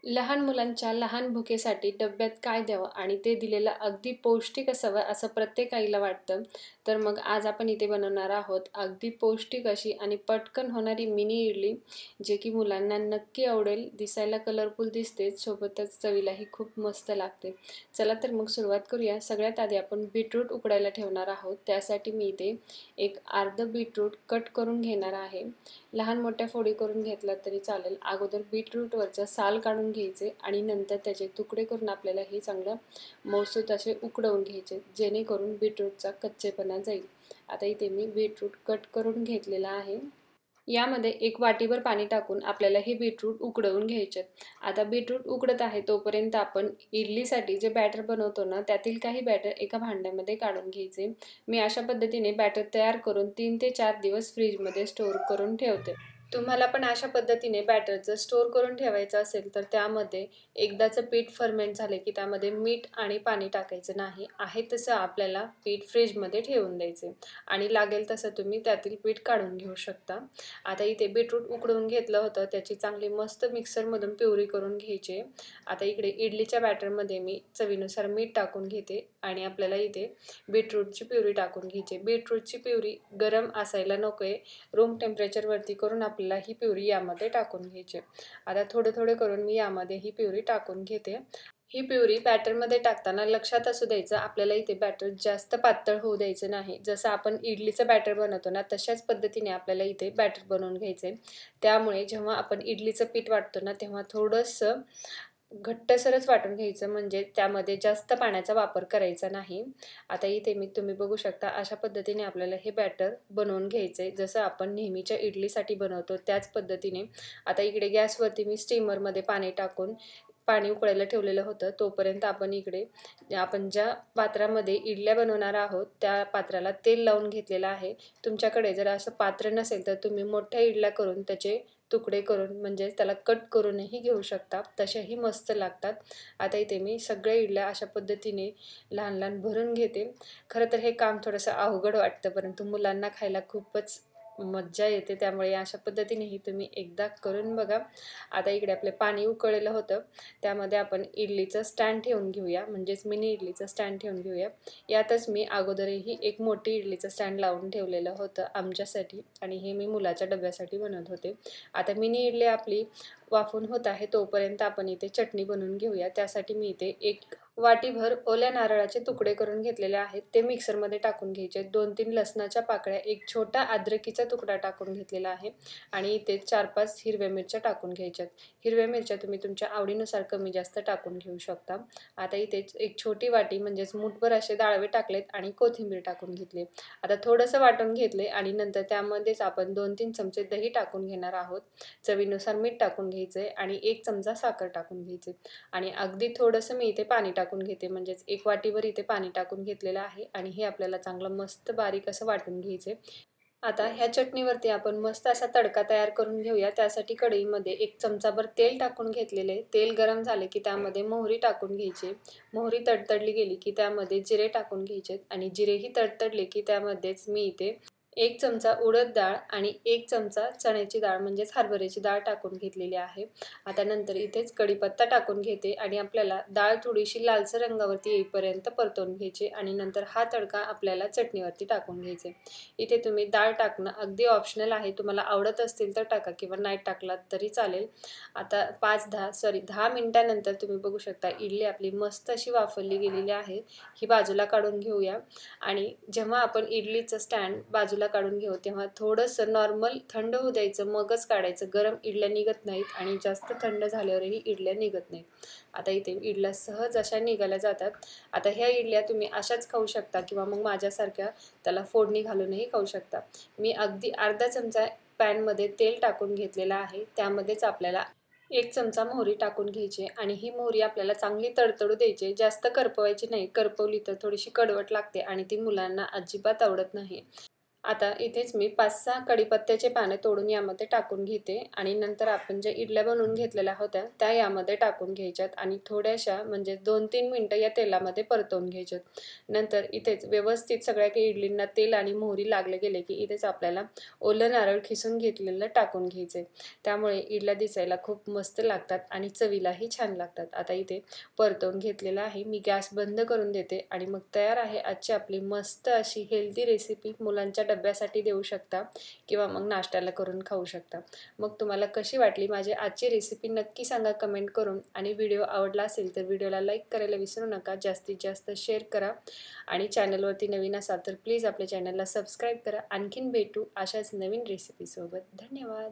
लहान मुलांच्या लहान भुकेसाठी डब्यात काय द्यावं आणि ते दिलेलं अगदी पौष्टिक असावं असं प्रत्येक आईला वाटतं. तर मग आज आपण इथे बनवणार आहोत अगदी पौष्टिक अशी आणि पटकन होणारी मिनी इडली, जे की मुलांना नक्की आवडेल. दिसायला कलरफुल दिसते, सोबतच चवीलाही खूप मस्त लागते. चला तर मग सुरुवात करूया. सगळ्यात आधी आपण बीटरूट उकडायला ठेवणार आहोत. त्यासाठी मी इथे एक अर्ध बीटरूट कट करून घेणार आहे. लहान मोठ्या फोडी करून घेतला तरी चालेल. अगोदर बीटरूटवरचं साल काढून घ्यायचे आणि नंतर त्याचे तुकडे करून आपल्याला हे चांगलं मऊसूत असे उकडवून घ्यायचे, जेणेकरून बीटरूटचा कच्चेपणा जाईल. आता इथे मी बीटरूट कट करून घेतलेला आहे. यामध्ये एक वाटीभर पाणी टाकून आपल्याला हे बीटरूट उकडवून घ्यायचे. आता बीटरूट उकडत आहे तोपर्यंत आपण इडलीसाठी जे बॅटर बनवतो ना, त्यातील काही बॅटर एका भांड्यामध्ये काढून घ्यायचे. मी अशा पद्धतीने बॅटर तयार करून 3 ते 4 दिवस फ्रीजमध्ये स्टोअर करून ठेवते. तुम्हाला पण अशा पद्धतीने बॅटर जर स्टोअर करून ठेवायचं असेल तर त्यामध्ये एकदाचं पीठ फर्मेंट झाले की त्यामध्ये मीठ आणि पाणी टाकायचं नाही. आहे तसं आपल्याला पीठ फ्रीजमध्ये ठेवून द्यायचे आणि लागेल तसं तुम्ही त्यातील पीठ काढून घेऊ शकता. आता इथे बीटरूट उकडवून घेतलं होतं, त्याची चांगली मस्त मिक्सरमधून प्युरी करून घ्यायची. आता इकडे इडलीच्या बॅटरमध्ये मी चवीनुसार मीठ टाकून घेते आणि आपल्याला इथे बीटरूटची प्युरी टाकून घ्यायची. बीटरूटची प्युरी गरम असायला नको आहे, रूम टेम्परेचरवरती करून आपल्याला ही प्युरी यामध्ये टाकून घ्यायची. आता थोडं करून मी यामध्ये ही प्युरी टाकून घेते. ही प्युरी बॅटरमध्ये टाकताना लक्षात असू द्यायचं, आपल्याला इथे बॅटर जास्त पातळ होऊ द्यायचं नाही. जसं आपण इडलीचं बॅटर बनवतो ना, तशाच पद्धतीने आपल्याला इथे बॅटर बनवून घ्यायचे. त्यामुळे जेव्हा आपण इडलीचं पीठ वाटतो ना, तेव्हा थोडंसं घट्टसरच वाटून घ्यायचं, म्हणजे त्यामध्ये जास्त पाण्याचा वापर करायचा नाही. आता इथे तुम्ही बघू शकता अशा पद्धतीने आपल्याला हे बॅटर बनवून घ्यायचं आहे, जसं आपण नेहमीच्या इडलीसाठी बनवतो त्याच पद्धतीने. आता इकडे गॅसवरती मी स्टीमरमध्ये पाणी टाकून पाणी उकळायला ठेवलेलं होतं. तोपर्यंत आपण इकडे आपण ज्या पात्रामध्ये इडल्या बनवणार आहोत त्या पात्राला तेल लावून घेतलेलं आहे. तुमच्याकडे जर असं पात्र नसेल तर तुम्ही मोठ्या इडल्या करून त्याचे तुकडे करून म्हणजेच त्याला कट करूनही घेऊ शकता, तशाही मस्त लागतात. आता इथे मी सगळ्या इडल्या अशा पद्धतीने लहान लहान भरून घेते. खरं तर हे काम थोडंसं अवघड वाटतं, परंतु मुलांना खायला खूपच मज्जा येते, त्यामुळे अशा पद्धतीनेही तुम्ही एकदा करून बघा. आता इकडे आपले पाणी उकळलेलं होतं, त्यामध्ये आपण इडलीचं स्टँड ठेवून घेऊया, म्हणजेच मिनी इडलीचं स्टँड ठेवून घेऊया. यातच मी अगोदरही एक मोठी इडलीचं स्टँड लावून ठेवलेलं होतं आमच्यासाठी, आणि हे मी मुलाच्या डब्यासाठी बनवत होते. आता मिनी इडली आपली वाफून होत आहे तोपर्यंत आपण इथे चटणी बनवून घेऊया. त्यासाठी मी इथे एक वाटीभर ओल्या नारळाचे तुकडे करून घेतलेले आहेत, ते मिक्सरमध्ये टाकून घ्यायचे. 2-3 लसणाच्या पाकळ्या, एक छोटा अद्रकीचा तुकडा टाकून घेतलेला आहे आणि इथे 4-5 हिरव्या मिरच्या टाकून घ्यायच्यात. हिरव्या मिरच्या तुम्ही तुमच्या आवडीनुसार कमी जास्त टाकून घेऊ शकता. आता इथे एक छोटी वाटी म्हणजेच मूठभर असे डाळवे टाकलेत आणि कोथिंबीर टाकून घेतली. आता थोडंसं वाटून घेतले आणि नंतर त्यामध्येच आपण 2-3 चमचे दही टाकून घेणार आहोत. चवीनुसार मीठ टाकून घ्यायचंय आणि 1 चमचा साखर टाकून घ्यायची आणि अगदी थोडंसं मी इथे पाणी टाकून घेते, म्हणजेच 1 वाटीभर इथे पाणी टाकून घेतलेलं आहे आणि हे आपल्याला चांगलं मस्त बारीक असं वाटून घ्यायचंय. आता ह्या चटणीवरती आपण मस्त असा तडका तयार करून घेऊया. त्यासाठी कढईमध्ये 1 चमचाभर तेल टाकून घेतलेले. तेल गरम झाले की त्यामध्ये मोहरी टाकून घ्यायची. मोहरी तडतडली गेली की त्यामध्ये जिरे टाकून घ्यायचे आणि जिरेही तडतडले की त्यामध्येच मी इथे 1 चमचा उडद डाळ आणि 1 चमचा चण्याची डाळ म्हणजेच हरभऱ्याची डाळ टाकून घेतलेली आहे. आता नंतर इथेच कढीपत्ता टाकून घेते आणि आपल्याला डाळ थोडीशी लालसर रंगावरती येईपर्यंत परतवून घ्यायची आणि नंतर हा तडका आपल्याला चटणीवरती टाकून घ्यायचे. इथे तुम्ही डाळ टाकणं अगदी ऑप्शनल आहे, तुम्हाला आवडत असतील तर टाका किंवा नाही टाकलात तरी चालेल. आता 10 मिनिटानंतर तुम्ही बघू शकता इडली आपली मस्त अशी वाफरली गेलेली आहे. ही बाजूला काढून घेऊया आणि जेव्हा आपण इडलीचं स्टँड बाजूला काढून घेऊ तेव्हा थोडंसं नॉर्मल थंड होऊ द्यायचं, मगच काढायचं. गरम इडल्या निघत नाहीत आणि जास्त थंड झाल्यावरही इडल्या निघत नाहीत. आता इथे इडल्या सहज अशा निघाल्या जातात. आता ह्या इडल्या तुम्ही अशाच खाऊ शकता किंवा मग माझ्यासारख्या त्याला फोडणी घालूनही खाऊ शकता. मी अगदी अर्धा चमचा पॅनमध्ये तेल टाकून घेतलेलं आहे. त्यामध्येच आपल्याला 1 चमचा मोहरी टाकून घ्यायची आणि ही मोहरी आपल्याला चांगली तडतडू द्यायची. जास्त करपवायची नाही, करपवली तर थोडीशी कडवट लागते आणि ती मुलांना अजिबात आवडत नाही. आता इथेच मी 5-6 कढीपत्त्याचे पाने तोडून यामध्ये टाकून घेते आणि नंतर आपण ज्या इडल्या बनवून घेतलेल्या होत्या त्या यामध्ये टाकून घ्यायच्यात आणि थोड्याशा म्हणजे 2-3 मिनिटं या तेलामध्ये परतवून घ्यायच्यात. नंतर इथेच व्यवस्थित सगळ्या काही इडलींना तेल आणि मोहरी लागले गेले की इथेच आपल्याला ओलं नारळ खिसून घेतलेलं टाकून घ्यायचं त्यामुळे इडल्या दिसायला खूप मस्त लागतात आणि चवीलाही छान लागतात. आता इथे परतवून घेतलेलं आहे. मी गॅस बंद करून देते आणि मग तयार आहे आजची आपली मस्त अशी हेल्दी रेसिपी. मुलांच्या डब्यासाठी देऊ शकता किंवा मग नाश्त्याला करून खाऊ शकता. मग तुम्हाला कशी वाटली माझी आजची रेसिपी नक्की सांगा कमेंट करून आणि व्हिडिओ आवडला असेल तर व्हिडिओला लाईक करायला विसरू नका. जास्तीत जास्त शेअर करा आणि चॅनलवरती नवीन असाल तर प्लीज आपल्या चॅनलला सबस्क्राईब करा. आणखीन भेटू अशाच नवीन रेसिपीसोबत. धन्यवाद.